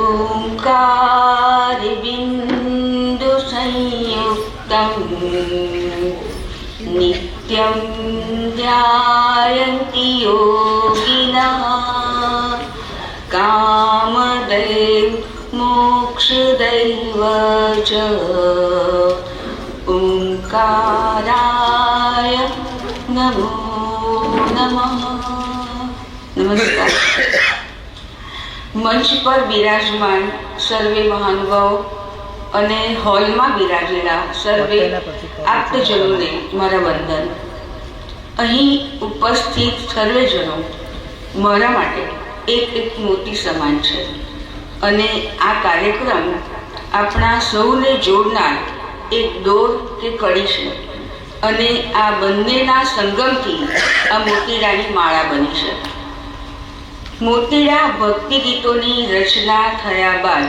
ओंकार बिंदु संयुक्तं नित्यं ध्यायन्ति योगिनः कामदैव मोक्षदैव च ओंकाराय नमो नमः। नमस्कार। મંચ પર બિરાજમાન સર્વે મહાનુભાવો અને હોલમાં બિરાજેલા સર્વે આપ્તજનોને મારા વંદન। અહીં ઉપસ્થિત સર્વેજનો મારા માટે એક મોટી સમાન છે અને આ કાર્યક્રમ આપણા સૌને જોડનાર એક દોર કે કડી છે અને આ બંનેના સંગમથી આ મોતીડાની માળા બની છે। મોતીડા ભક્તિ ગીતોની રચના થયા બાદ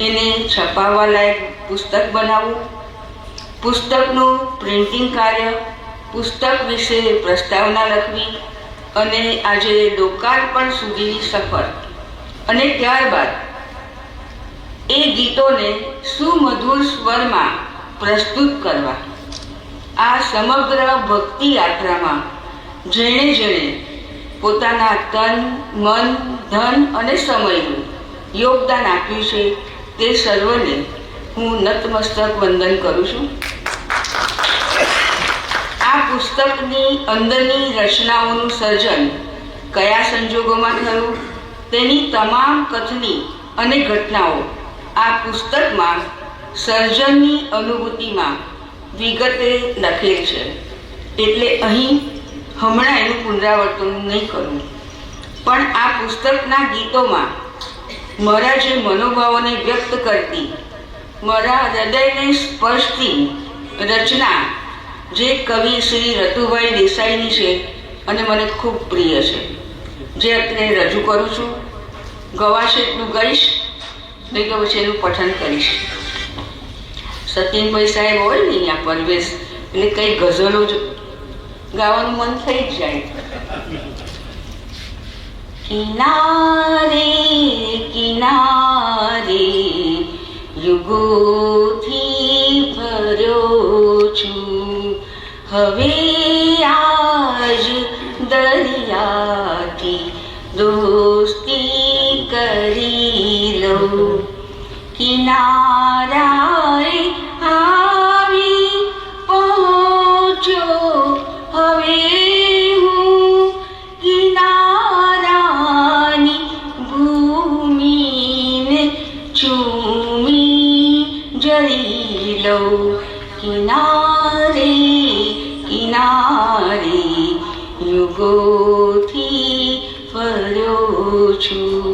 એને છપાવવા લાયક પુસ્તક બનાવવું, પુસ્તકનું પ્રિન્ટિંગ કાર્ય, પુસ્તક વિશે પ્રસ્તાવના લખવી અને આજે લોકાર્પણ સુધીની સફર અને ત્યારબાદ એ ગીતોને સુમધુર સ્વરમાં પ્રસ્તુત કરવા, આ સમગ્ર ભક્તિ યાત્રામાં જેણે જેણે પોતાના તન, મન, ધન અને સમયનું યોગદાન આપ્યું છે તે સર્વને હું નતમસ્તક વંદન કરું છું। આ પુસ્તકની અંદરની રચનાઓનું સર્જન કયા સંજોગોમાં થયું તેની તમામ કથની અને ઘટનાઓ આ પુસ્તકમાં સર્જનની અનુભૂતિમાં વિગતે લખેલ છે, એટલે અહીં હમણાં એનું પુનરાવર્તન નહીં કરું, પણ આ પુસ્તકના ગીતોમાં મારા જે મનોભાવોને વ્યક્ત કરતી, મારા હૃદયને સ્પર્શતી રચના જે કવિ શ્રી રતુભાઈ દેસાઈની છે અને મને ખૂબ પ્રિય છે, જે અત્યારે રજૂ કરું છું। ગવાશે એટલું ગઈશ, નહીં તો પછી એનું પઠન કરીશ। સતીનભાઈ સાહેબ હોય ને અહીંયા પરવેશ, એટલે કંઈ ગઝલો જ ગાવાનું મન થઈ જ જાય। કિનારે કિનારે યુગોથી ભર્યો છું, હવે આજ દરિયાથી દોસ્તી કરી લઉં। કિનારાએ આવી પહોંચ્યો હવે હું, કિનારાની ભૂમિને ચૂમી જરી લઉં। કિનારે કિનારે યુગોથી ફર્યો છું,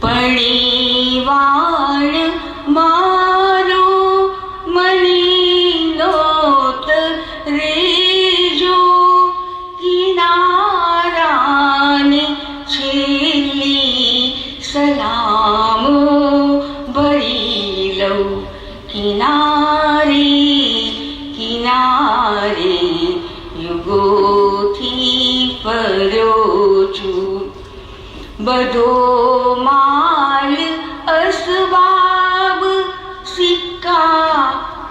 પરિવાર મારો મને નોત રેજો, કિનારાને છેલ્લી સલામો ભરી લઉં। કિનારે કિનારે યુગોથી ફર્યો છું, બધો માલ અસબાબ સિક્કા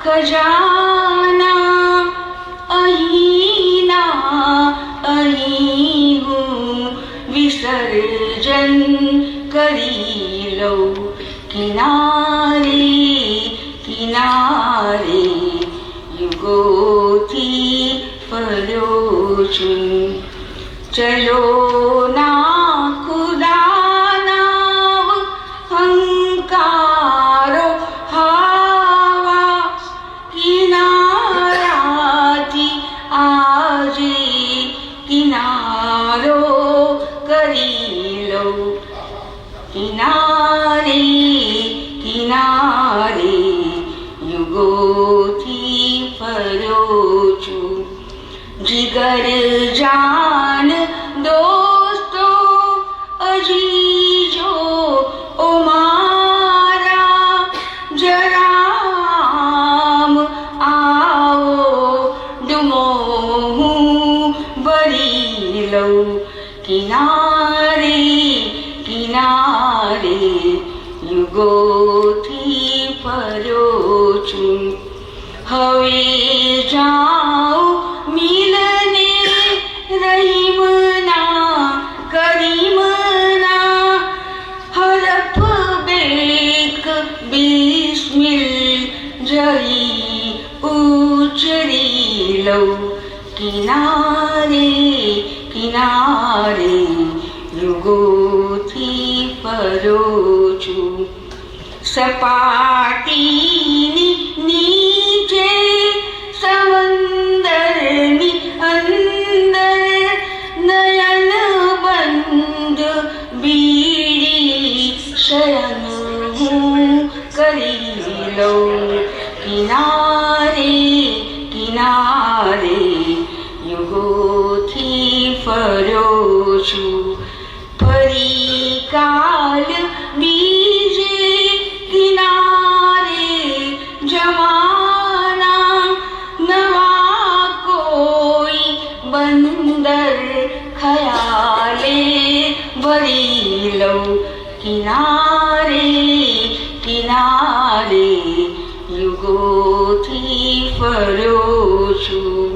ખજાના અહીંના અહીં હું વિસર્જન કરી લઉં। કિનારે કિનારે યુગોથી ફર્યો છું, ચલો ના ખુદાના હંકારો હાવા, કિનારાથી આજે કિનારો કરી લઉં। કિનારે કિનારે યુગોથી ફર્યો છું, જીગર જાન દોસ્તો અજીજો ઓ મારા, જરામ આવો ડુમો હું ભરી લઉં। કિનારે કિનારે યુગોથી ફર્યો છું. હવે જાઉં મિલને રહીમના કરીમના, હરફ બેક બિસ્મિલ જરી ઉચરી લઉં. કિનારે કિનારે યુગોથી ફર્યો છું. સપાટીની નીચે સમંદરની અંદર નયન બંધ બીડી શયન હું કરી લઉં. કિનારે કિનારે યુગોથી ફર્યો છું. ફરી કાલ બીજે કિનારે જવાના, નવા કોઈ બંદર ખયાલે ભરી લઉં. કિનારે કિનારે યુગોથી ફર્યો છું.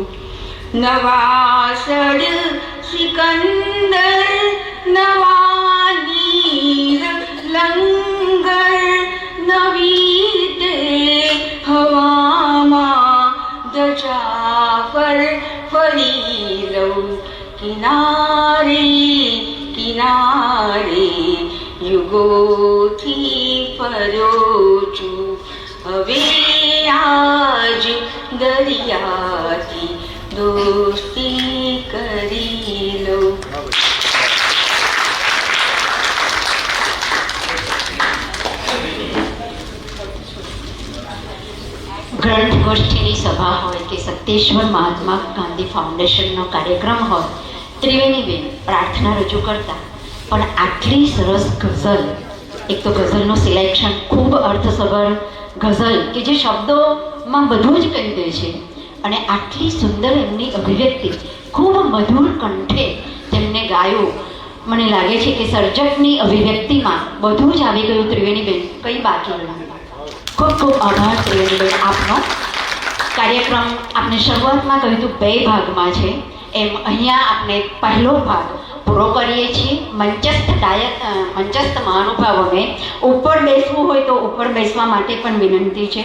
નવા સડ સિકંદર, નવા નીર લંગર, નવી તે હવામાં ધજા પર ફરી લઉં. કિનારે કિનારે યુગોથી ફર્યો છું. હવે આજ દરિયાથી દોસ્તી કરી લઉં. ગ્રંથ ગોષ્ઠીની સભા હોય કે સત્યેશ્વર મહાત્મા ગાંધી ફાઉન્ડેશનનો કાર્યક્રમ હોય, ત્રિવેણીબેન પ્રાર્થના રજૂ કરતા પણ આટલી સરસ ગઝલ, એક તો ગઝલનું સિલેક્શન ખૂબ અર્થસભર ગઝલ કે જે શબ્દોમાં બધું જ કહી દે છે, અને આટલી સુંદર એમની અભિવ્યક્તિ ખૂબ મધુર કંઠે તેમને ગાયું. મને લાગે છે કે સર્જકની અભિવ્યક્તિમાં બધું જ આવી ગયું. ત્રિવેણીબેન કંઈ બાકી નહીં. ખૂબ ખૂબ આભાર ત્રિવેણીબેન આપનો. કાર્યક્રમ આપણે શરૂઆતમાં કહ્યું હતું 2 ભાગમાં છે, એમ અહીંયા આપણે પહેલો ભાગ પૂરો કરીએ છીએ. મંચસ્થ મહાનુભાવોને ઉપર બેસવું હોય તો ઉપર બેસવા માટે પણ વિનંતી છે.